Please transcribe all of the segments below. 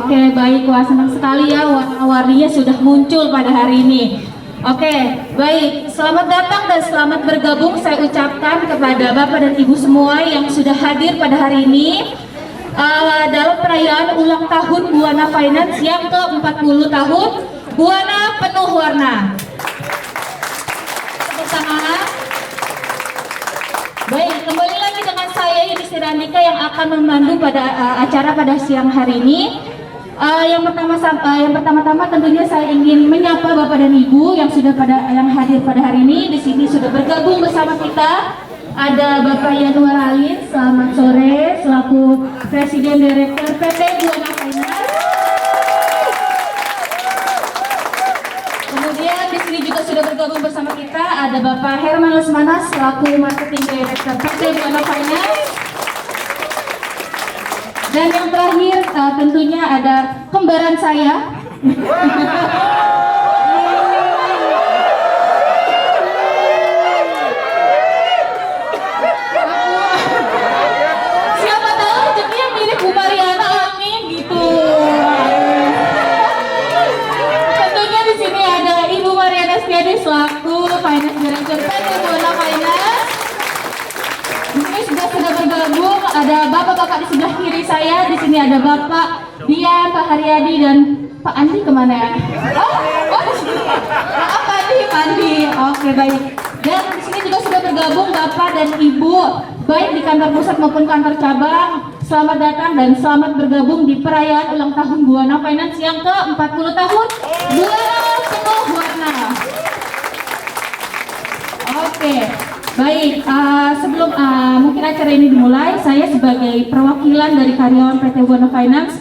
Oke, baik. Wah, senang sekali ya warna-warninya sudah muncul pada hari ini. Oke, baik. Selamat datang dan selamat bergabung saya ucapkan kepada Bapak dan Ibu semua yang sudah hadir pada hari ini dalam perayaan ulang tahun Buana Finance yang ke-40 tahun Buana Penuh Warna. Tepuk tangan. Baik, kembali lagi dengan saya Yudhistira Randika yang akan memandu pada acara pada siang hari ini. Yang pertama-tama tentunya saya ingin menyapa Bapak dan Ibu yang hadir pada hari ini. Di sini sudah bergabung bersama kita. Ada Bapak Yanuar Alin, selamat sore, selaku Presiden Direktur PT Buana Finance. Kemudian di sini juga sudah bergabung bersama kita ada Bapak Herman Lesmana, selaku Marketing Director PT Buana Finance. Dan yang terakhir tentunya ada kembaran saya. Siapa tahu rezekinya mirip Bu Mariana, amin gitu. Tentunya di sini ada Ibu Mariana Setiadi selaku Finance Director PT Buana Finance. Di sini sudah bergabung ada bapak-bapak di sebelah kiri saya. Di sini ada Bapak Dian, Pak Haryadi dan Pak Andi kemana ya? Pak Andi. Oke, baik. Dan di sini juga sudah bergabung Bapak dan Ibu baik di kantor pusat maupun kantor cabang. Selamat datang dan selamat bergabung di perayaan ulang tahun Buana Finance yang ke-40 tahun Buana Penuh Warna. Oke. Baik, sebelum mungkin acara ini dimulai, saya sebagai perwakilan dari karyawan PT Buana Finance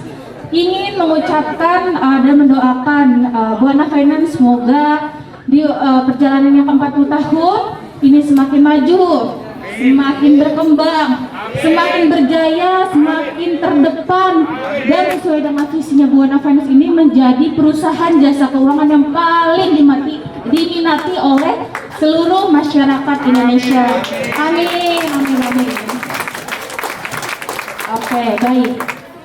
ingin mengucapkan dan mendoakan Buana Finance semoga di perjalanan yang ke-40 tahun ini semakin maju, semakin berkembang, semakin berjaya, semakin terdepan, dan sesuai dengan visinya Buana Finance ini menjadi perusahaan jasa keuangan yang paling diminati oleh seluruh masyarakat Indonesia. Amin, amin, amin. Oke, baik.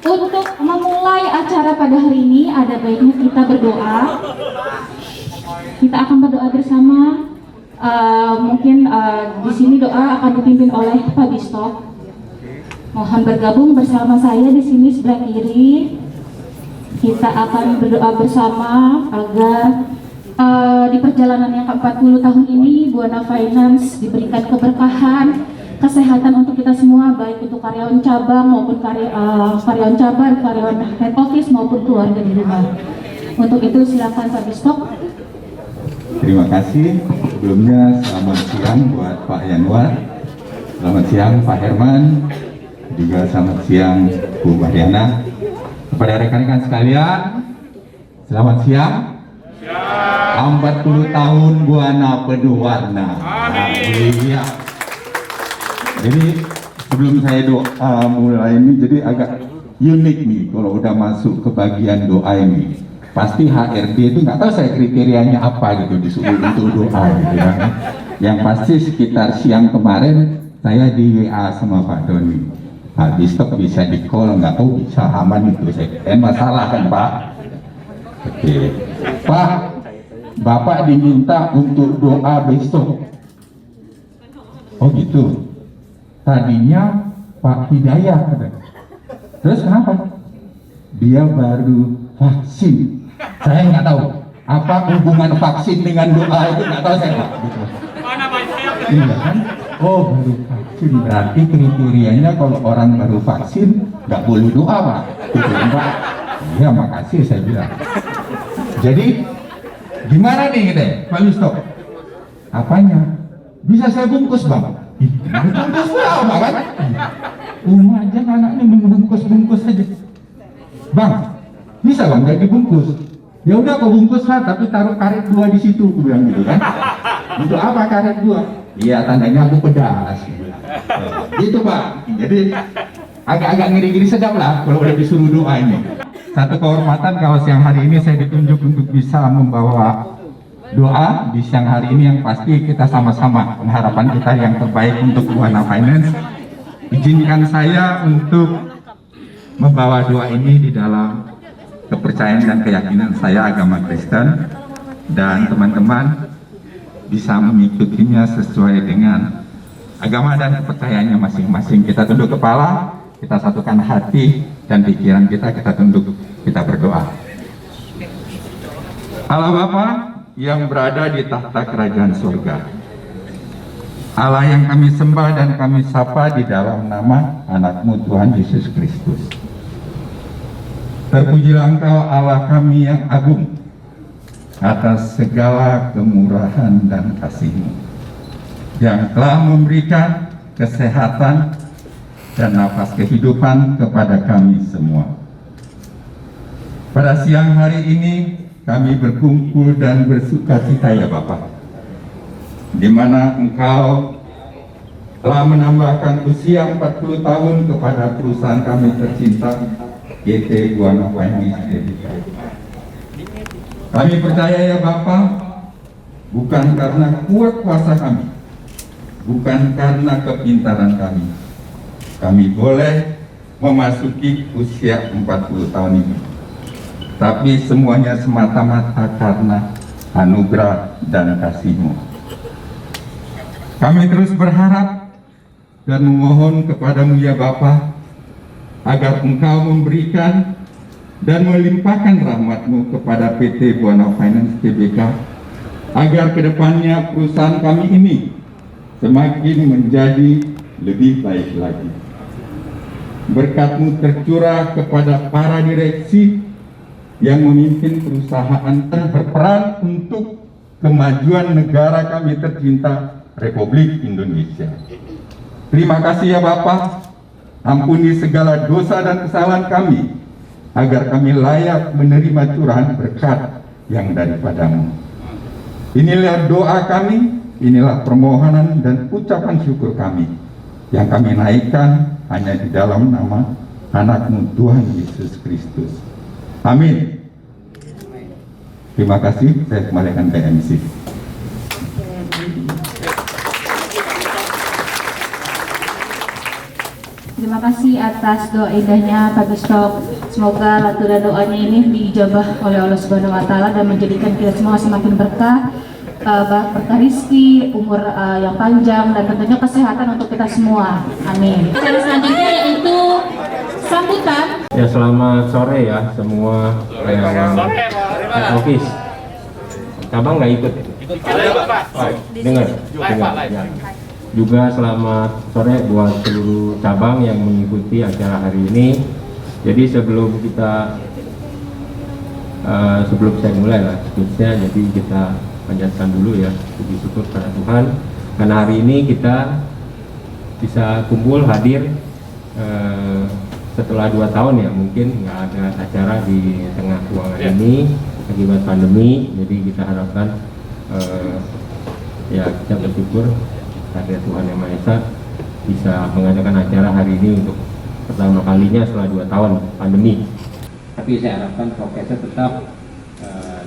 Untuk memulai acara pada hari ini, ada baiknya kita berdoa. Kita akan berdoa bersama. Mungkin di sini doa akan dipimpin oleh Pak Bistok. Mohon bergabung bersama saya di sini sebelah kiri. Kita akan berdoa bersama agar di perjalanan yang ke-40 tahun ini Buana Finance diberikan keberkahan, kesehatan untuk kita semua, baik untuk karyawan cabang maupun karyawan cabang, karyawan head office maupun keluarga di rumah. Untuk itu silakan Pak Bistok. Terima kasih. Sebelumnya selamat siang buat Pak Yanuar, selamat siang Pak Herman, juga selamat siang Bu Mariana. Kepada rekan-rekan sekalian, selamat siang. 40 tahun Buana Penuh Warna. Iya. Jadi sebelum saya doa mulai ini, jadi agak unik nih kalau udah masuk ke bagian doa ini. Pasti HRD itu nggak tahu saya kriterianya apa gitu disuruh untuk doa gitu ya. Yang pasti sekitar siang kemarin saya di WA sama Pak Doni. Pak Bistok bisa di call, nggak tahu bisa aman itu saya. Masalah kan Pak? Oke. Pak, Bapak diminta untuk doa besok. Oh gitu. Tadinya Pak Hidayah ada. Terus kenapa? Dia baru vaksin. Saya nggak tahu apa hubungan vaksin dengan doa itu, nggak tahu saya Pak. Gitu. Iya kan? Oh baru vaksin berarti kriterianya kalau orang baru vaksin nggak boleh doa Pak. Gitu Pak. Iya makasih saya bilang. Jadi gimana nih kita, Pak Bistok? Apanya? Bisa saya bungkus Bang? Bungkus berapa kan? Aja anaknya membungkus-bungkus aja. Bang, bisa Bang nggak dibungkus? Ya udah kau bungkus lah, tapi taruh karet 2 di situ, aku bilang gitu kan? Untuk apa karet 2? Iya tandanya aku pedas. Gitu Pak. Jadi agak-agak ngiri-ngiri sedap lah kalau udah disuruh doa ini. Satu kehormatan kalau siang hari ini saya ditunjuk untuk bisa membawa doa di siang hari ini yang pasti kita sama-sama pengharapan kita yang terbaik untuk Buana Finance. Izinkan saya untuk membawa doa ini di dalam kepercayaan dan keyakinan saya agama Kristen, dan teman-teman bisa mengikutinya sesuai dengan agama dan kepercayaannya masing-masing. Kita tunduk kepala, kita satukan hati dan pikiran kita tunduk, kita berdoa. Allah Bapa yang berada di tahta kerajaan surga, Allah yang kami sembah dan kami sapa di dalam nama anak-Mu Tuhan Yesus Kristus. Terpujilah Engkau Allah kami yang agung atas segala kemurahan dan kasih-Mu yang telah memberikan kesehatan dan nafas kehidupan kepada kami semua. Pada siang hari ini kami berkumpul dan bersukacita ya Bapak, di mana Engkau telah menambahkan usia 40 tahun kepada perusahaan kami tercinta PT Buana Finance Tbk. Kami percaya ya Bapak, bukan karena kuat kuasa kami, bukan karena kepintaran kami boleh memasuki usia 40 tahun ini, tapi semuanya semata-mata karena anugerah dan kasih-Mu. Kami terus berharap dan memohon kepadamu ya Bapa, agar Engkau memberikan dan melimpahkan rahmat-Mu kepada PT Buana Finance Tbk, agar kedepannya perusahaan kami ini semakin menjadi lebih baik lagi. Berkat-Mu tercurah kepada para direksi yang memimpin perusahaan dan berperan untuk kemajuan negara kami tercinta Republik Indonesia. Terima kasih ya Bapak, ampuni segala dosa dan kesalahan kami, agar kami layak menerima curahan berkat yang daripada-Mu. Inilah doa kami, inilah permohonan dan ucapan syukur kami, yang kami naikkan hanya di dalam nama anak-Mu Tuhan Yesus Kristus. Amin. Terima kasih, saya kembalikan ke MC. Terima kasih atas doa indahnya Pak Bishop. Semoga ratu dan doanya ini diijabah oleh Allah Subhanahu Wa Taala dan menjadikan kita semua semakin berkah, berkah rizki, umur yang panjang, dan tentunya kesehatan untuk kita semua. Amin. Acara selanjutnya yaitu sambutan. Ya, selamat sore ya semua karyawan head office. Cabang nggak ikut? Dengar. Ya. Juga selamat sore buat seluruh cabang yang mengikuti acara hari ini. Jadi sebelum saya mulai lah speech-nya, jadi kita panjatkan dulu ya puji syukur pada Tuhan karena hari ini kita bisa kumpul hadir setelah 2 tahun ya, mungkin nggak ada acara di tengah ruangan ini akibat pandemi. Jadi kita harapkan ya kita bersyukur karena Tuhan Yang Maha Esa bisa mengadakan acara hari ini untuk pertama kalinya setelah 2 tahun pandemi. Tapi saya harapkan prokesnya tetap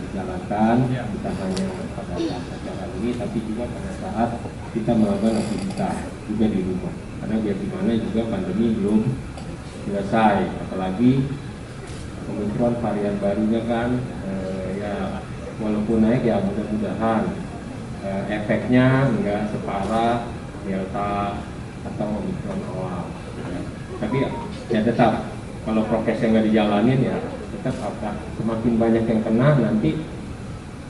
dijalankan, bukan hanya pada saat acara ini, tapi juga pada saat kita melakukan aktivitas juga di rumah. Karena biar gimana juga pandemi belum selesai, apalagi kemunculan varian barunya kan, ya walaupun naik ya mudah-mudahan efeknya enggak separah Delta atau Omicron awal. Ya. Tapi ya tetap kalau prokesnya nggak dijalanin ya tetap akan semakin banyak yang kena nanti.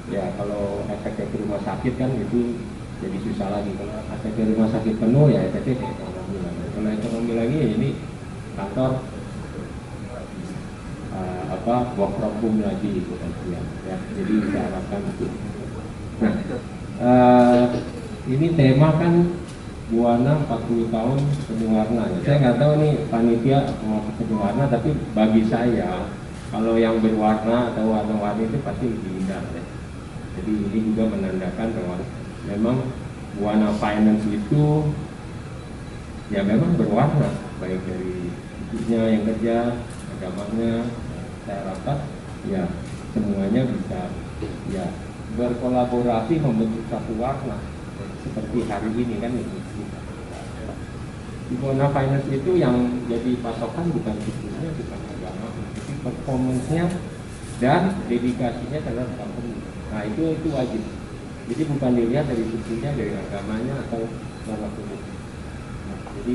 Ya kalau efeknya ke rumah sakit kan itu jadi susah lagi. Kalau efeknya rumah sakit penuh ya efeknya ke ekonomi lagi. Kalau ekonomi lagi ya ini kantor work from home lagi gitu kan ya. Jadi saya harapkan itu. Nah, ini tema kan Buana 40 tahun penuh warna ya. Saya nggak tahu nih panitia mau penuh warna, tapi bagi saya kalau yang berwarna atau warna-warni itu pasti lebih indah ya. Jadi ini juga menandakan bahwa memang Buana Finance itu ya memang berwarna, baik dari ibunya yang kerja, agamanya. Saya harapkan ya semuanya bisa ya berkolaborasi membentuk satu warna seperti hari ini kan itu. Di Buana Finance itu yang jadi patokan bukan fiturnya, bukan agama, tapi performance-nya dan dedikasinya terhadap company. Nah itu wajib. Jadi bukan dilihat dari sukunya, dari agamanya atau norma hukum. Nah, jadi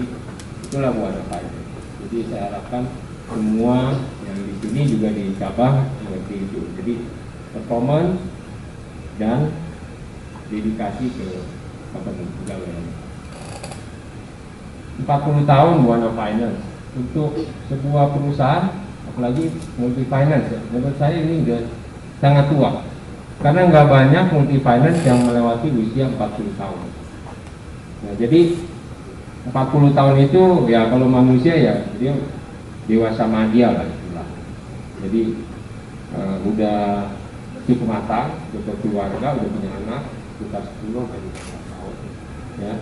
itulah Buana Finance. Jadi saya harapkan semua yang di sini juga di cabang seperti itu. Jadi performance dan dedikasi ke company pegawai. 40 tahun Buana Finance untuk sebuah perusahaan, apalagi multi finance ya. Menurut saya ini udah sangat tua. Karena nggak banyak multi finance yang melewati usia 40 tahun. Nah, jadi 40 tahun itu ya kalau manusia ya dia dewasa madya lah istilah. Jadi udah cukup matang, udah berkeluarga, udah punya anak, sekitar 10 sampai 15 tahun. Ya.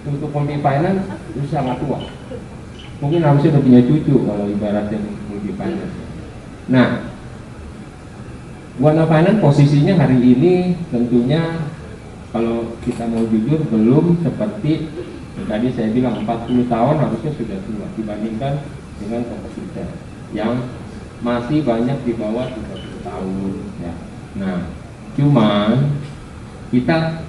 Untuk multi finance itu sangat tua. Mungkin harusnya udah punya cucu kalau ibaratnya multi finance. Nah, Buana Finance posisinya hari ini tentunya kalau kita mau jujur belum seperti yang tadi saya bilang 40 tahun harusnya sudah tua dibandingkan dengan kompetitor yang masih banyak di bawah 30 tahun ya. Nah, cuman kita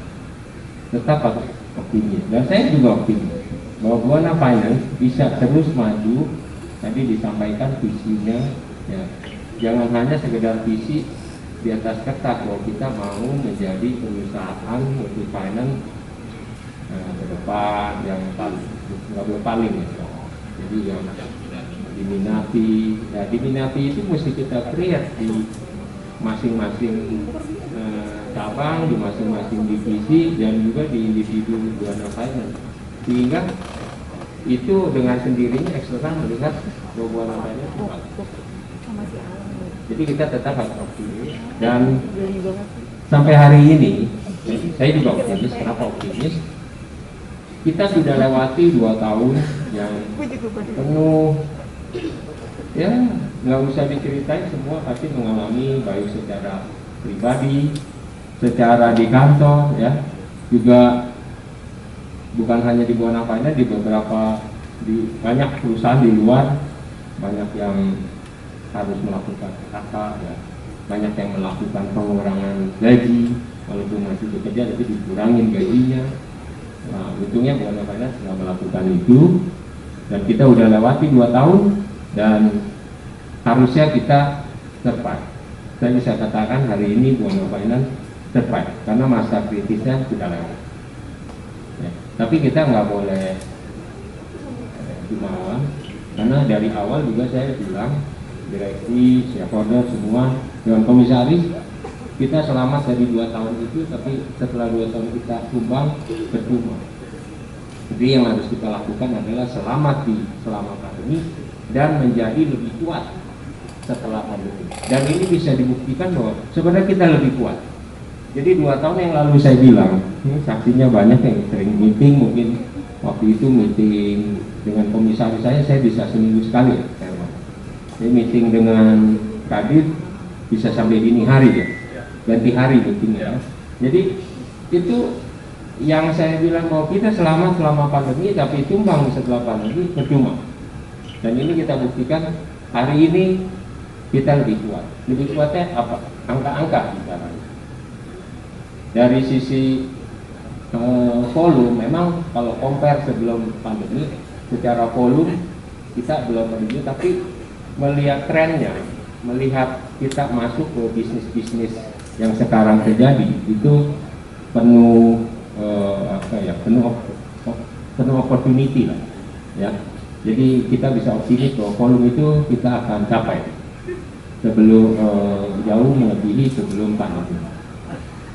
tetap harus optimis dan saya juga optimis bahwa Buana Finance bisa terus maju. Tadi disampaikan visinya ya, jangan hanya sekedar visi di atas kertas bahwa kita mau menjadi perusahaan multi finance ke depan yang paling nggak boleh paling ya. Jadi yang diminati itu mesti kita create di masing-masing cabang, di masing-masing divisi dan juga di individu Buana Finance, sehingga itu dengan sendirinya eksternal melihat bahwa Buana Finance kuat. Jadi kita tetap harus optimis dan sampai hari ini saya juga optimis. Kenapa optimis? Kita sudah lewati 2 tahun yang penuh ya, nggak usah diceritain, semua pasti mengalami baik secara pribadi, secara di kantor ya, juga bukan hanya di Buana Finance, di banyak perusahaan di luar banyak yang harus melakukan PHK ya, banyak yang melakukan pengurangan gaji walaupun masih bekerja tapi dikurangin gajinya. Nah, untungnya Buana Finance nggak melakukan itu dan kita udah lewati 2 tahun dan harusnya kita survive. Saya bisa katakan hari ini Buana Finance survive karena masa kritisnya sudah lewat ya. Tapi kita nggak boleh jumawa, karena dari awal juga saya bilang direksi, shareholder semua, dewan komisaris, kita selamat dari 2 tahun itu, tapi setelah 2 tahun kita tumbang, bertumbuh. Jadi yang harus kita lakukan adalah selama pandemi dan menjadi lebih kuat setelah pandemi. Dan ini bisa dibuktikan bahwa sebenarnya kita lebih kuat. Jadi 2 tahun yang lalu saya bilang, ini saksinya banyak yang sering meeting, mungkin waktu itu meeting dengan komisaris saya bisa seminggu sekali ya. Jadi meeting dengan Kadif bisa sampai dini hari ya, ganti hari meetingnya. Jadi itu yang saya bilang bahwa kita selamat selama pandemi tapi tumbang setelah pandemi percuma. Dan ini kita buktikan hari ini kita lebih kuat. Lebih kuatnya apa? Angka-angka bicaranya. Dari sisi volume, memang kalau compare sebelum pandemi secara volume kita belum menuju, tapi melihat trennya, melihat kita masuk ke bisnis-bisnis yang sekarang terjadi itu penuh penuh opportunity lah ya. Jadi kita bisa optimis bahwa volume itu kita akan capai sebelum jauh melebihi sebelum pandemi.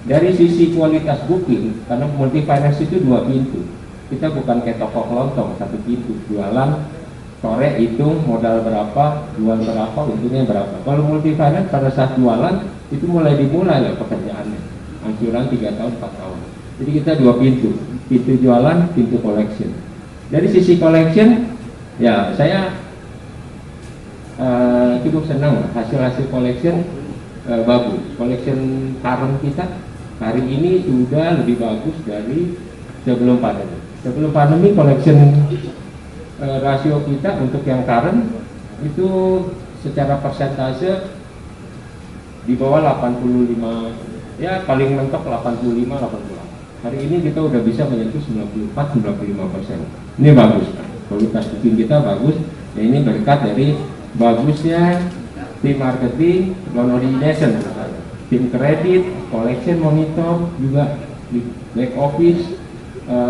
Dari sisi kualitas booking, karena multi finance itu 2 pintu, kita bukan kayak toko kelontong 1 pintu, jualan sore hitung modal berapa, jual berapa, untungnya berapa. Kalau multi finance pada saat jualan itu dimulai ya pekerjaannya, angsuran 3 tahun 4 tahun. Jadi kita 2 pintu, pintu jualan, pintu collection. Dari sisi collection ya saya cukup senang hasil collection bagus. Collection current kita hari ini sudah lebih bagus dari sebelum pandemi. Sebelum pandemi collection rasio kita untuk yang current itu secara persentase di bawah 85, ya paling mentok 85-88. Hari ini kita udah bisa menyentuh 94-95%. Ini bagus, kualitas booking kita bagus. Ya, ini berkat dari bagusnya tim marketing, loan origination, tim kredit, collection monitor, juga di back office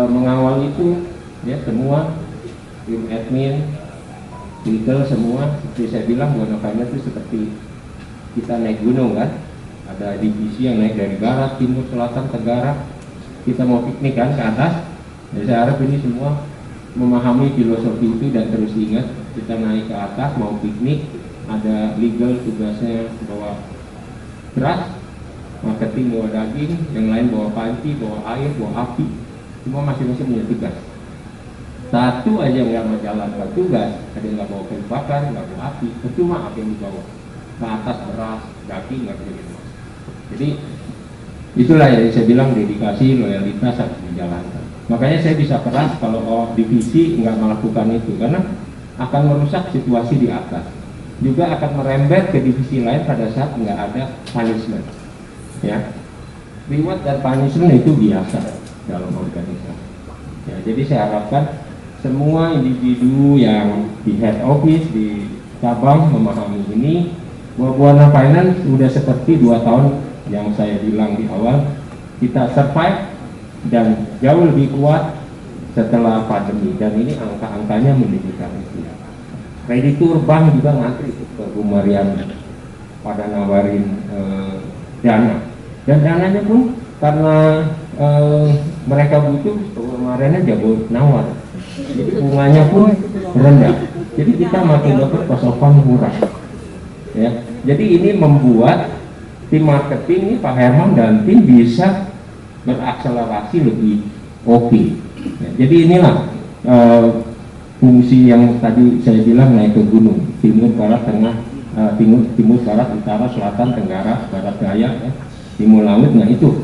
mengawal itu, ya semua tim admin, legal semua. Seperti saya bilang, Buana Finance itu seperti kita naik gunung kan, ada divisi yang naik dari barat, timur, selatan, tenggara. Kita mau piknik kan ke atas. Jadi saya harap ini semua memahami filosofi itu dan terus ingat, kita naik ke atas mau piknik, ada legal tugasnya bawa beras, marketing bawa daging, yang lain bawa panci, bawa air, bawa api. Semua masing-masing punya tugas. Satu aja nggak menjalankan tugas, ada yang nggak bawa kayu bakar, nggak bawa api, percuma apa yang dibawa. Ke atas beras, daging nggak bisa gitu. Jadi itulah yang saya bilang, dedikasi, loyalitas harus dijalankan. Makanya saya bisa keras kalau divisi nggak melakukan itu, karena akan merusak situasi di atas. Juga akan merembet ke divisi lain pada saat nggak ada punishment. Ya, reward dan punishment itu biasa dalam organisasi. Ya, jadi saya harapkan semua individu yang di head office, di cabang memahami ini, bahwa Buana Finance sudah seperti 2 tahun yang saya bilang di awal, kita survive dan jauh lebih kuat setelah pandemi, dan ini angka-angkanya menunjukkan itu. Kreditur bank juga ngantri ke Bu Marian pada nawarin dana, dan dananya pun karena mereka butuh, kemarinnya jago nawar, jadi bunganya pun rendah, jadi kita makin dapat pasokan murah. Ya, jadi ini membuat tim marketing ini, Pak Herman dan tim bisa berakselerasi lebih oke. Ya, jadi inilah fungsi yang tadi saya bilang naik ke gunung, timur, barat, tengah, timur, barat, utara, selatan, tenggara, barat daya, ya, timur laut. Nah itu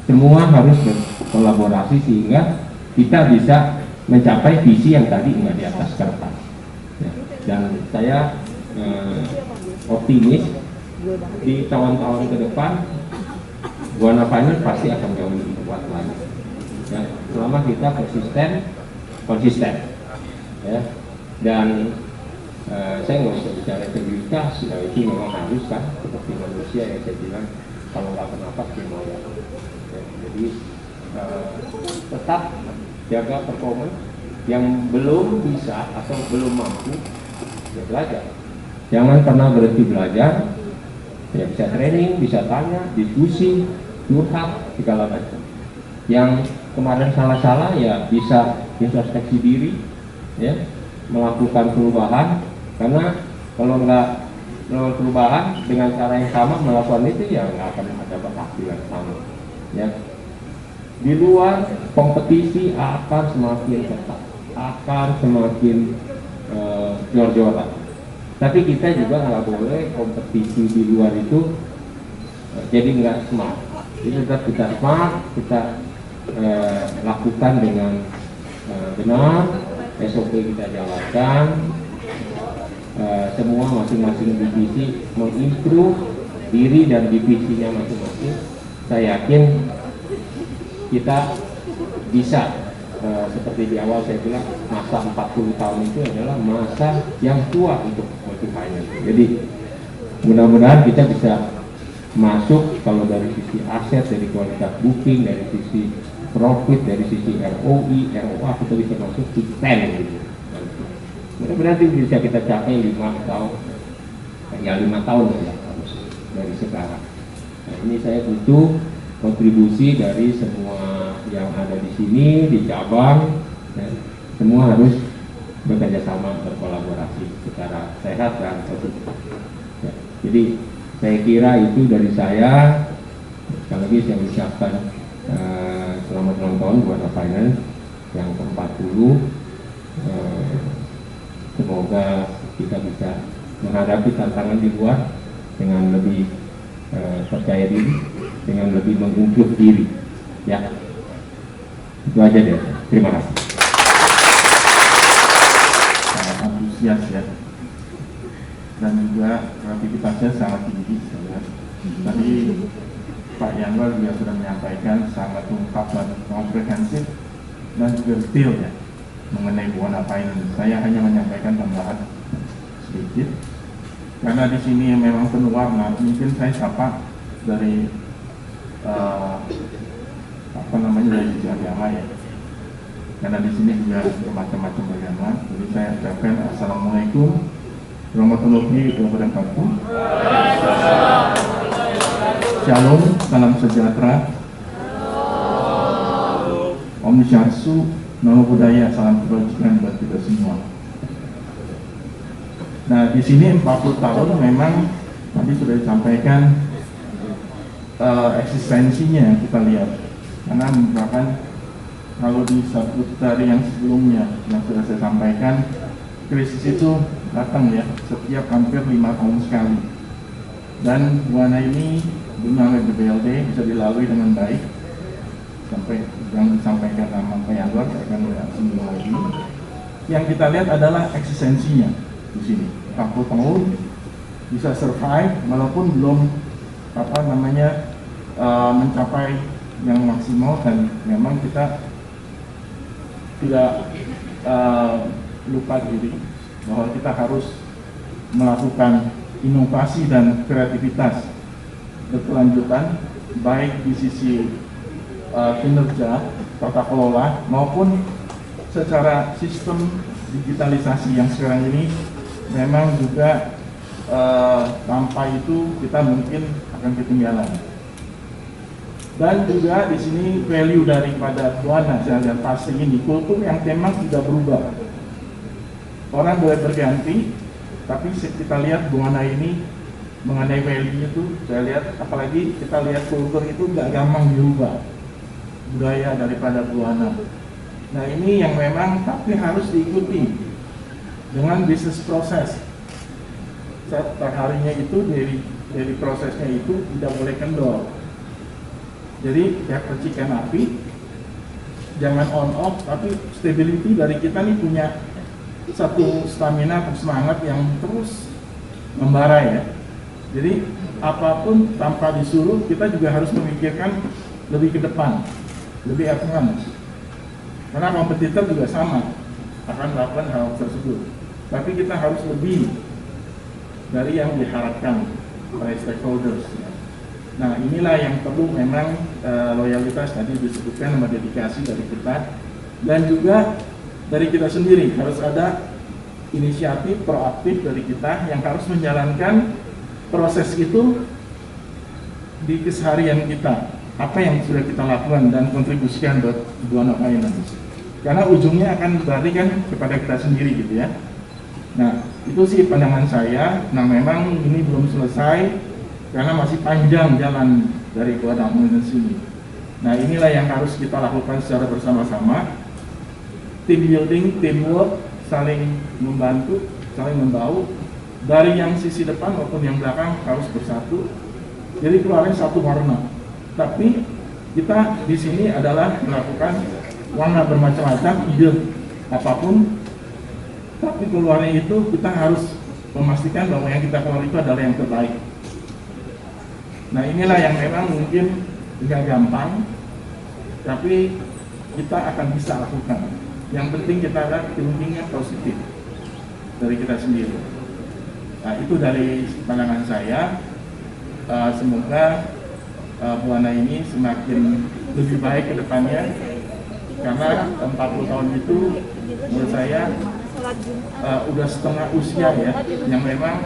semua harus berkolaborasi sehingga kita bisa mencapai visi yang tadi nggak di atas kertas. Ya, dan saya optimis di tahun-tahun ke depan Buana Finance pasti akan jauh lebih kuat lagi. Ya, selama kita konsisten, ya. Dan saya nggak usah bicara integritas, ya, itu memang harus kan, seperti manusia yang saya bilang, kalau nggak kenapa gimana. Ya, jadi tetap jaga performa, yang belum bisa atau belum mampu, ya belajar. Jangan pernah berhenti belajar. Ya, bisa training, bisa tanya, diskusi, curhat, segala macam. Yang kemarin salah-salah ya bisa introspeksi diri, ya, melakukan perubahan. Karena kalau nggak melakukan perubahan dengan cara yang sama melakukan itu, ya nggak akan dapat hasil yang sama. Ya, di luar kompetisi akan semakin ketat, akan semakin jor-joran. Tapi kita juga nggak boleh kompetisi di luar itu jadi nggak smart. Jadi tetap kita smart, kita lakukan dengan benar, SOP kita jalankan, semua masing-masing divisi mengimprove diri dan divisinya masing-masing. Saya yakin kita bisa. Seperti di awal saya bilang, masa 40 tahun itu adalah masa yang tua untuk multi-finance. Jadi mudah-mudahan kita bisa masuk, kalau dari sisi aset, dari kualitas booking, dari sisi profit, dari sisi ROI, ROA, kita bisa masuk ke 10 gitu. Mudah-mudahan bisa kita capai 5 tahun, ya 5 tahun ya harus dari sekarang. Nah, ini saya butuh kontribusi dari semua yang ada di sini, di cabang, ya, semua harus bekerja sama, berkolaborasi secara sehat dan positif. Ya, jadi saya kira itu dari saya. Sekali lagi saya ucapkan selamat ulang tahun Buana Finance yang ke-40. Semoga kita bisa menghadapi tantangan di luar dengan lebih percaya diri, dengan lebih mengungkap diri. Ya, itu aja deh. Terima kasih. Sangat antusias ya. dan juga kreativitasnya sangat tinggi. Tadi Pak Yanwar juga sudah menyampaikan sangat lengkap dan komprehensif dan juga detail ya mengenai Buana Finance. Saya hanya menyampaikan tambahan sedikit karena di sini memang penuh warna. Mungkin saya sapa dari dari agama ya, karena di sini juga bermacam-macam agama. Jadi saya ucapkan assalamualaikum warahmatullahi wabarakatuh. Shalom, salam sejahtera. Om Swastiastu, Namo Buddhaya, salam kebajikan buat kita semua. Nah, di sini 40 tahun memang tadi sudah disampaikan eksistensinya yang kita lihat. Karena bahkan kalau disebut dari yang sebelumnya yang sudah saya sampaikan, krisis itu datang ya setiap hampir 5 tahun sekali. Dan Buana ini dengan BLD bisa dilalui dengan baik sampai yang disampaikan sama Pak Yanwar, saya akan singgung lagi. Yang kita lihat adalah eksistensinya di sini. 40 tahun bisa survive walaupun belum mencapai yang maksimal, dan memang kita tidak lupa diri bahwa kita harus melakukan inovasi dan kreativitas berkelanjutan baik di sisi kinerja, tata kelola maupun secara sistem digitalisasi yang sekarang ini memang juga tanpa itu kita mungkin akan ketinggalan. Dan juga di sini value daripada Buana saya lihat pasti ini kultur yang memang tidak berubah. Orang boleh berganti, tapi kita lihat Buana ini mengenai value itu saya lihat, apalagi kita lihat kultur itu nggak gampang diubah budaya daripada Buana. Nah ini yang memang tapi harus diikuti dengan bisnis proses. Setiap harinya itu dari prosesnya itu tidak boleh kendor. Jadi ya percikan api, jangan on off, tapi stability dari kita nih punya satu stamina atau semangat yang terus membara ya. Jadi apapun tanpa disuruh kita juga harus memikirkan lebih ke depan, lebih advance. Karena kompetitor juga sama akan melakukan hal tersebut. Tapi kita harus lebih dari yang diharapkan oleh stakeholders. Nah inilah yang perlu memang loyalitas tadi disebutkan sama dedikasi dari kita, dan juga dari kita sendiri harus ada inisiatif proaktif dari kita yang harus menjalankan proses itu di keseharian kita, apa yang sudah kita lakukan dan kontribusikan buat Buana Finance. Karena ujungnya akan berarti kan kepada kita sendiri gitu ya. Nah itu sih pandangan saya. Nah memang ini belum selesai karena masih panjang jalan dari Buana Finance ini. Nah inilah yang harus kita lakukan secara bersama-sama. Team building, teamwork, saling membantu, saling membaur. Dari yang sisi depan maupun yang belakang harus bersatu. Jadi keluarnya satu warna. Tapi kita di sini adalah melakukan warna bermacam-macam, ide apapun. Tapi keluarnya itu kita harus memastikan bahwa yang kita keluar itu adalah yang terbaik. Nah inilah yang memang mungkin tidak gampang, tapi kita akan bisa lakukan. Yang penting kita lihat thinkingnya positif dari kita sendiri. Nah itu dari pandangan saya. Semoga Buana ini semakin lebih baik ke depannya, karena 40 tahun itu menurut saya udah setengah usia ya, yang memang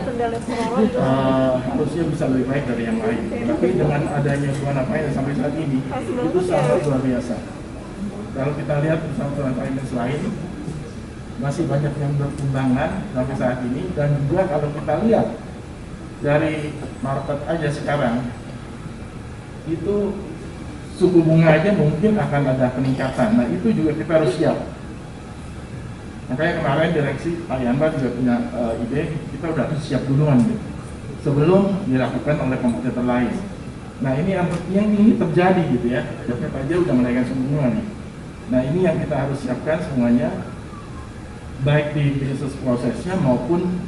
harusnya bisa lebih baik dari yang lain. Tapi dengan adanya Buana Finance sampai saat ini itu sangat luar biasa. Kalau kita lihat perusahaan finance lain masih banyak yang berkembangan sampai saat ini, dan juga kalau kita lihat dari market aja sekarang itu suku bunga aja mungkin akan ada peningkatan. Nah itu juga kita harus siap. Makanya kemarin direksi Pak Yanwar juga punya ide, kita udah harus siap duluan gitu, sebelum dilakukan oleh kompetitor lain. Nah ini yang ini terjadi gitu ya, Jepang aja udah menaikkan suku bunga nih. Nah ini yang kita harus siapkan semuanya, baik di bisnis prosesnya maupun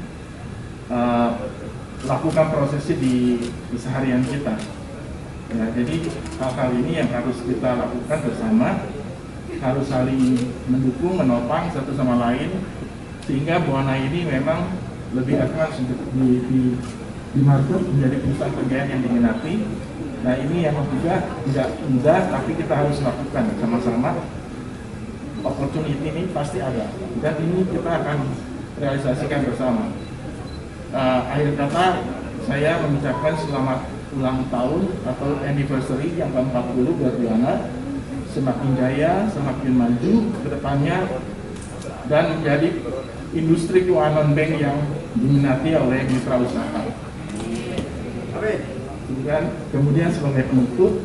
lakukan prosesnya di seharian kita. Ya, jadi hal-hal ini yang harus kita lakukan bersama, harus saling mendukung, menopang satu sama lain, sehingga Buana ini memang lebih advance untuk di market, menjadi perusahaan pegawai yang diminati. Nah, ini yang juga tidak mudah, tapi kita harus lakukan sama-sama. Opportunity ini pasti ada, dan ini kita akan realisasikan bersama. Akhir kata, saya mengucapkan selamat ulang tahun atau anniversary yang ke-40 buat Buana. Semakin jaya, semakin maju ke depannya, dan menjadi industri keuangan bank yang diminati oleh mitra usaha. Kemudian sebagai penutup,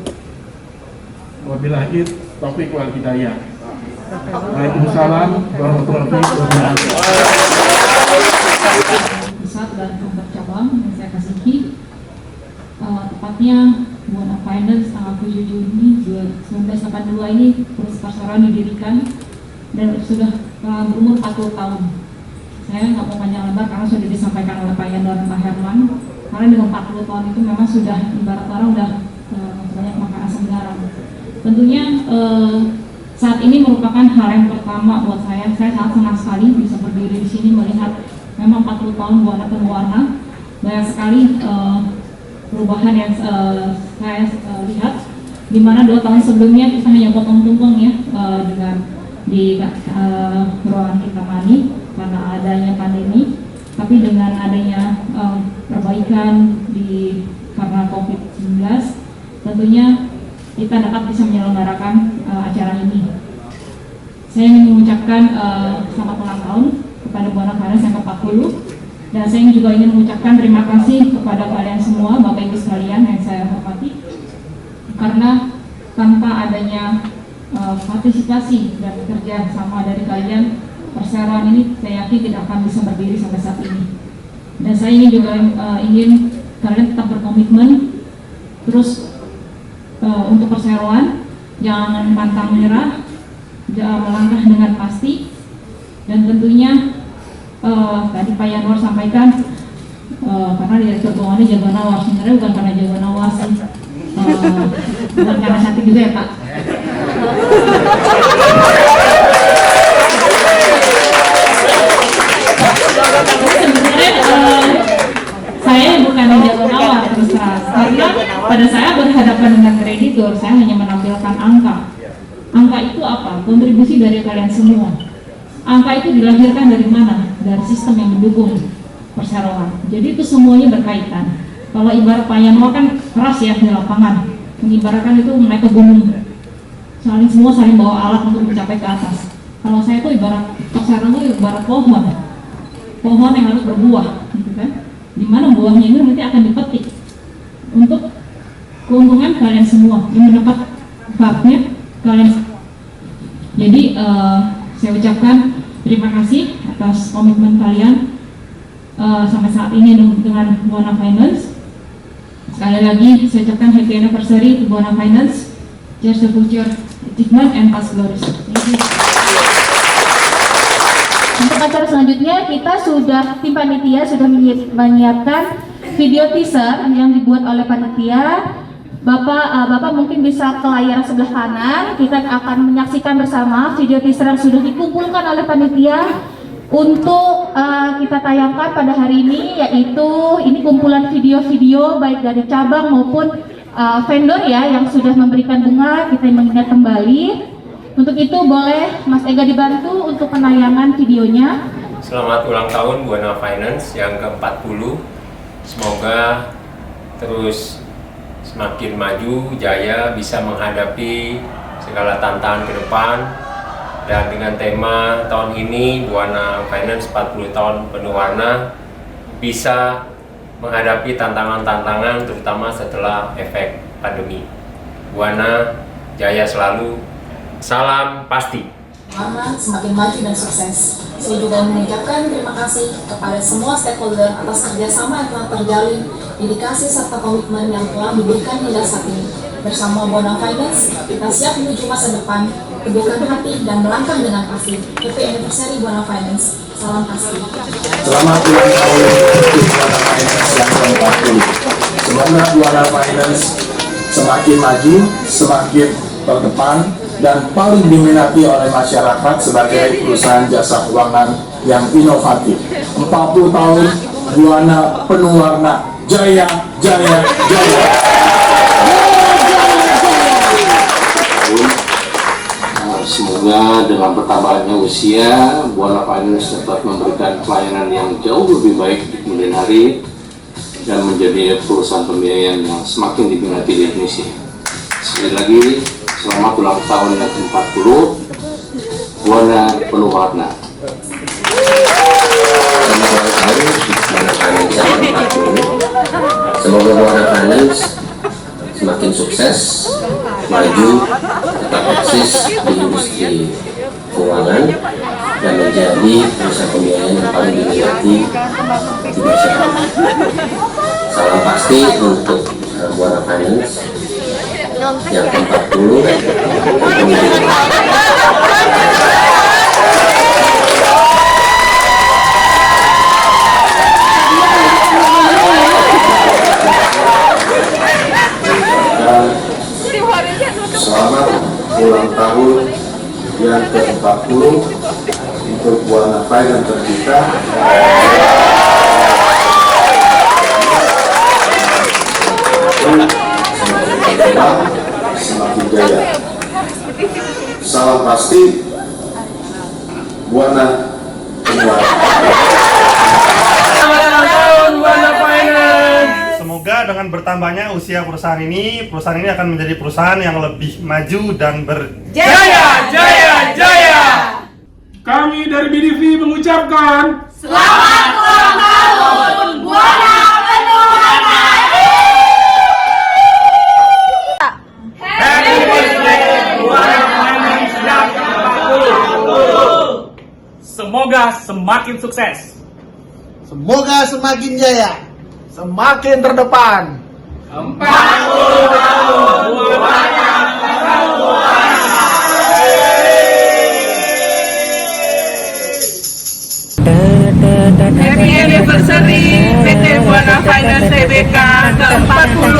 wabillahi taufiq wal hidayah. Waalaikumsalam warahmatullahi wabarakatuh. Pusat dan kantor cabang yang saya kasihi, tepatnya Buana Finance tanggal 7 Juni 1982 ini perseroan didirikan dan sudah berumur 40 tahun. Saya nggak mau panjang lebar karena sudah disampaikan oleh Pak Yandor dan Pak Herman. Karena dengan 40 tahun itu memang sudah ibarat orang udah banyak makan asam garam. Tentunya saat ini merupakan hal yang pertama buat saya. Saya sangat senang sekali bisa berdiri di sini melihat memang 40 tahun Buana Penuwarna. Banyak sekali perubahan yang saya lihat, di mana 2 tahun sebelumnya kita hanya potong tumpeng ya dengan di ruangan kita mani karena adanya pandemi, tapi dengan adanya perbaikan karena COVID-19, tentunya kita dapat bisa menyelenggarakan acara ini. Saya ingin mengucapkan selamat ulang tahun kepada Buana Finance yang ke-40, dan saya juga ingin mengucapkan terima kasih kepada kalian semua, Bapak Ibu sekalian yang saya hormati, karena tanpa adanya partisipasi dan kerja sama dari kalian, perseroan ini saya yakin tidak akan bisa berdiri sampai saat ini. Dan saya ingin juga ingin kalian tetap berkomitmen terus untuk perseroan, jangan pantang menyerah, jangan melangkah dengan pasti, dan tentunya tadi Pak Yanwar sampaikan karena direktur keuangannya jago nawar, sebenarnya bukan karena jago nawar sih, bukan karena cantik juga ya Pak. Sebenarnya saya bukan jago nawar terus terang, karena pada saya berhadapan dengan kreditur, saya hanya menampilkan angka. Angka itu apa? Kontribusi dari kalian semua. Angka itu dilahirkan dari mana? Dari sistem yang mendukung perseroan. Jadi itu semuanya berkaitan. Kalau ibarat Pak Yanwar kan keras ya di lapangan, mengibaratkan itu naik ke gunung, semua saling bawa alat untuk mencapai ke atas. Kalau saya itu ibarat perseroan itu ibarat pohon yang harus berbuah, gitu kan? Dimana buahnya itu nanti akan dipetik untuk keuntungan kalian semua yang mendapat haknya kalian. Jadi saya ucapkan terima kasih atas komitmen kalian sampai saat ini dengan Buana Finance. Sekali lagi saya ucapkan happy anniversary to Buana Finance. Cheers to future achievement and past glories. Untuk acara selanjutnya kita tim panitia sudah menyiapkan video teaser yang dibuat oleh panitia. Bapak mungkin bisa ke layar sebelah kanan. Kita akan menyaksikan bersama video teaser yang sudah dikumpulkan oleh panitia untuk kita tayangkan pada hari ini, yaitu ini kumpulan video-video baik dari cabang maupun vendor ya yang sudah memberikan bunga. Kita mengingat kembali. Untuk itu boleh Mas Ega dibantu untuk penayangan videonya. Selamat ulang tahun Buana Finance yang ke-40. Semoga terus semakin maju, jaya, bisa menghadapi segala tantangan ke depan. Dan dengan tema tahun ini Buana Finance 40 tahun penuh warna, bisa menghadapi tantangan-tantangan terutama setelah efek pandemi. Buana jaya selalu. Salam pasti. Warna semakin maju dan sukses. Saya juga mengucapkan terima kasih kepada semua stakeholder atas kerjasama yang telah terjalin, dedikasi serta komitmen yang telah diberikan hingga saat ini. Bersama Buana Finance, kita siap menuju masa depan teguhkan hati, dan melangkah dengan pasti. Happy anniversary Buana Finance. Salam pasti. Selamat ulang tahun untuk Buana Finance yang ke-40. Semoga Buana Finance semakin maju, semakin terdepan, dan paling diminati oleh masyarakat sebagai perusahaan jasa keuangan yang inovatif. 40 tahun Buana penuh warna. Jaya, jaya, jaya. Semoga dengan bertambahnya usia, Buana Finance dapat memberikan pelayanan yang jauh lebih baik di kemudian hari dan menjadi perusahaan pembiayaan yang semakin diminati di Indonesia. Sekali lagi, selamat ulang tahun yang ke-40, Buana penuh warna. Semoga Buana Finance semakin sukses, maju, tetap eksis di industri keuangan dan menjadi perusahaan pembiayaan yang paling diminati di masyarakat. Salam pasti untuk Buana Finance yang ke-40. Selamat ulang tahun yang ke-40 untuk Buana Finance tercinta. Semakin jaya. Salam pasti Buana penuh. Semoga dengan bertambahnya usia perusahaan ini akan menjadi perusahaan yang lebih maju dan berjaya. Jaya, jaya. Kami dari BDV mengucapkan Selamat ulang tahun Buana penuh warna. Happy birthday Buana Finance yang ke-40. Semoga semakin sukses. Semoga semakin jaya, semakin terdepan. 40 tahun Buana penuh warna. Happy anniversary PT Buana Finance Tbk ke-40.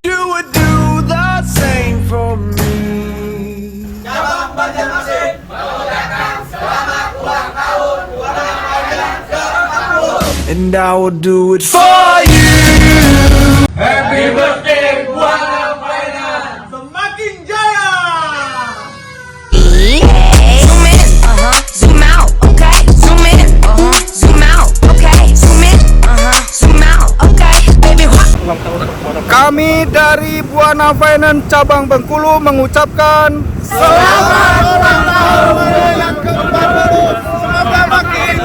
You would do the same for me. Cabang Banjarmasin mengucapkan selamat ulang tahun Buana Finance ke-40. And I will do it for you. Happy birthday Buana Finance. Semakin jaya. Zoom in, zoom out, okay. Zoom in, zoom out, okay. Zoom in, zoom out, okay. Baby, Kami dari Buana Finance cabang Bengkulu mengucapkan selamat ulang tahun yang ke-40. Semoga makin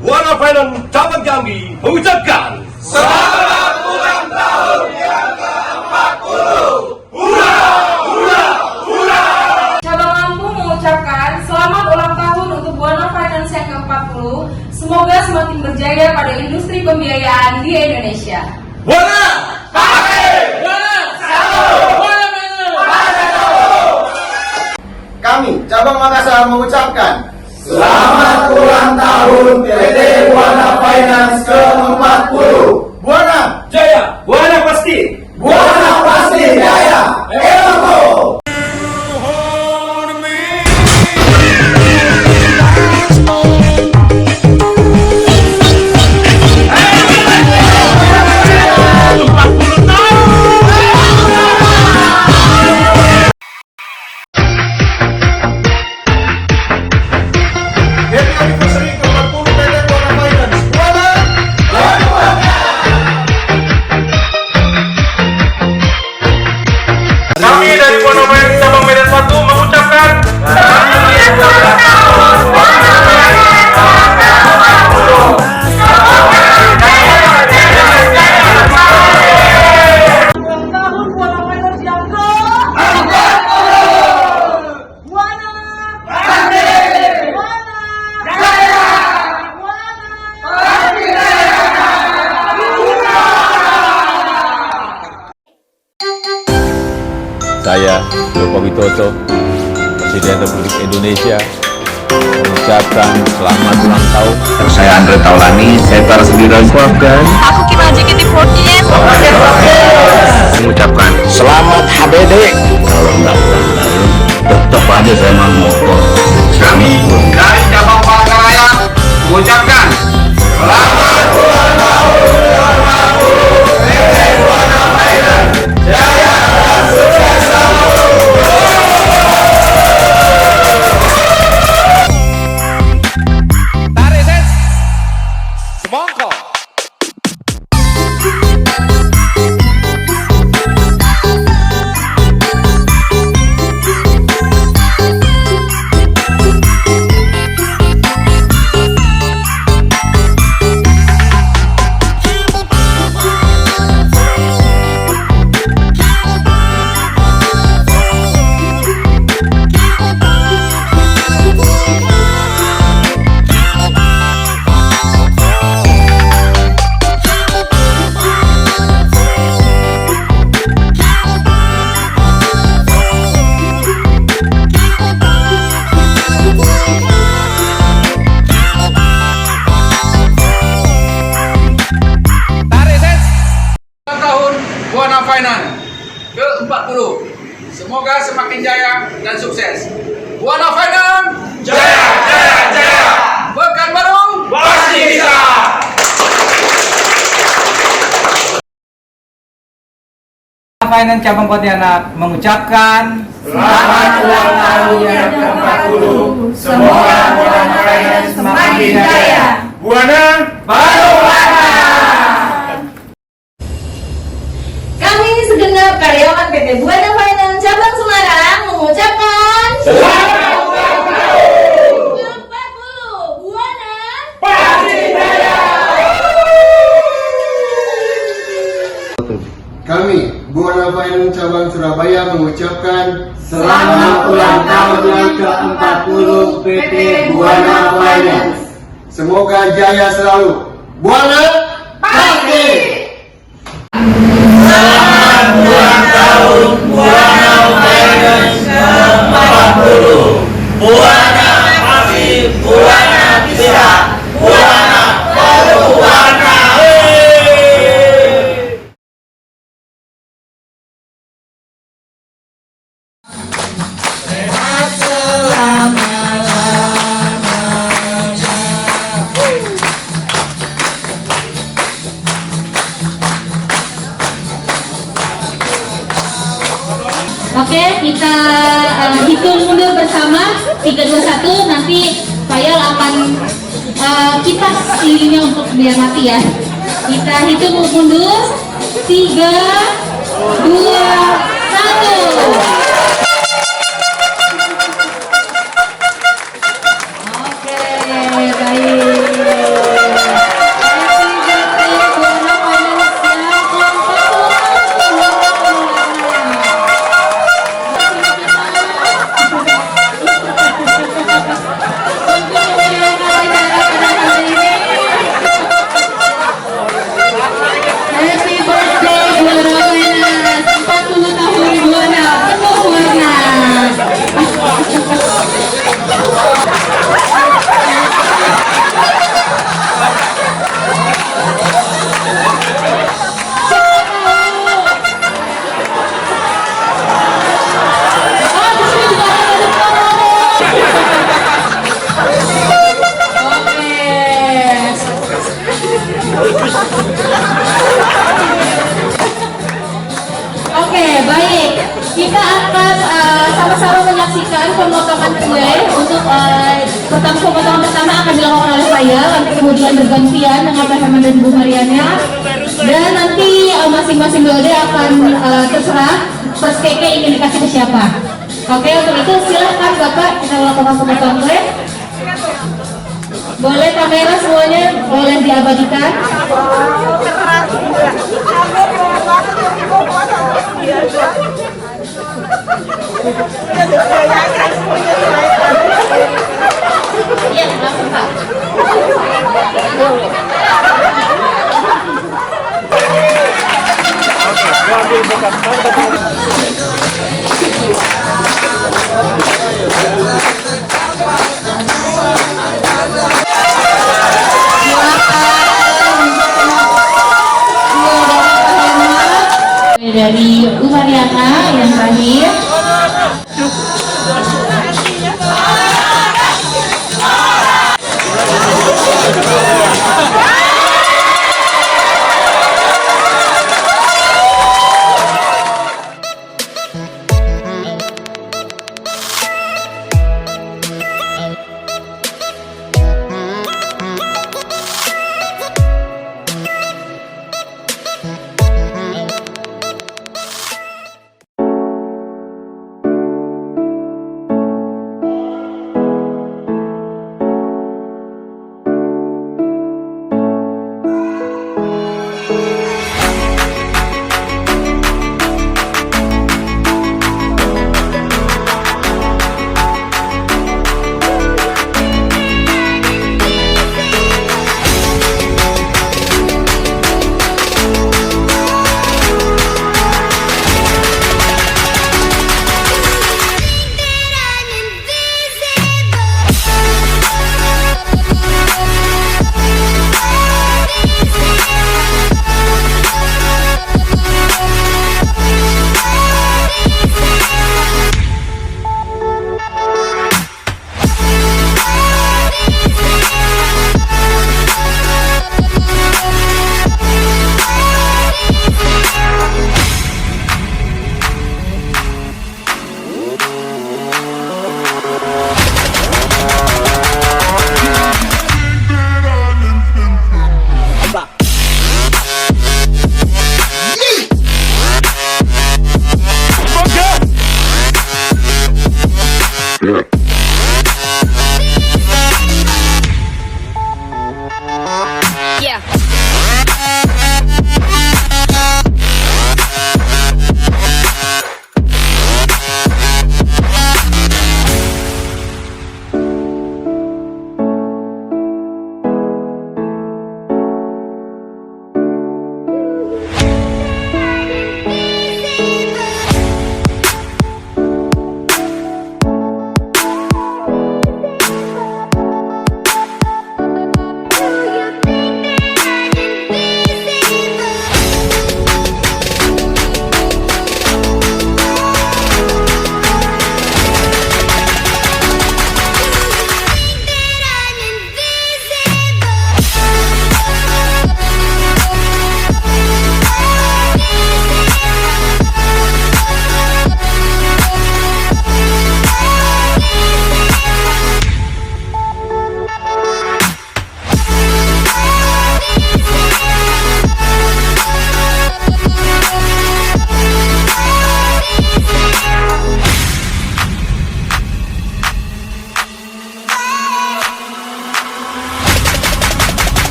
Buana Finance cabang Jambi mengucapkan selamat ulang tahun yang ke-40. Hurra, hurra, hurra. Cabang Lampung mengucapkan selamat ulang tahun untuk Buana Finance yang ke-40. Semoga semakin berjaya pada industri pembiayaan di Indonesia. Buana, Buana, Buana Kami cabang Makassar mengucapkan Selamat ulang tahun PT Buana Finance ke-40. Buana Jaya, Buana pasti. Buana pasti jaya. Elko. Hey! dari Buana Finance cabang Medan 1 mengucapkan Saya, Joko Widodo, Presiden Republik Indonesia, mengucapkan selamat ulang tahun. Saya Andre Taulani, saya Tar 9 dan Aku Kim Haji Kiti 14. mengucapkan selamat HBD. Kalau enggak tetap aja saya mau motor. Kami dari cabang Palangkaraya mengucapkan selamat ulang tahun PT Buana Finance Jaya dan sukses selalu. Tarik ses. Semongko. Tahun Buana Finance ke-40. Semoga semakin jaya dan sukses. Buana Finance jaya, jaya, jaya. Pekanbaru pasti bisa. Finance cabang Pontianak mengucapkan selamat ulang tahun yang ke-40. Semoga Buana Finance semakin jaya. Buana baru Kami segenap karyawan PT Buana Finance cabang Semarang mengucapkan selamat ulang tahun ke-40. Buana pasti jaya. Kami Buana Finance cabang Surabaya mengucapkan selamat ulang tahun yang ke-40 PT Buana Finance. Semoga jaya selalu. Buana pasti. Selamat ulang tahun Buana Finance ke-40. Buana pasti, Buana bisa, Buana baru warna. Oke, kita hitung mundur bersama 3, 2, 1. Nanti Fayal akan kita iringnya untuk biar mati ya. Kita hitung mundur 3, 2, 1. Oke, baik. Kita akan sama-sama menyaksikan pemotongan kue untuk pemotongan pertama akan dilakukan oleh saya, nanti kemudian bergantian dengan Pak Herman dan Bu Mariana, dan nanti masing-masing BOD akan terserah first cake ingin dikasih ke siapa? Oke, untuk itu silahkan Bapak kita lakukan pemotongan kue. Boleh kamera semuanya, boleh diabadikan. Iya, langsung Pak. Dari Umariana yang terakhir.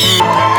Bye.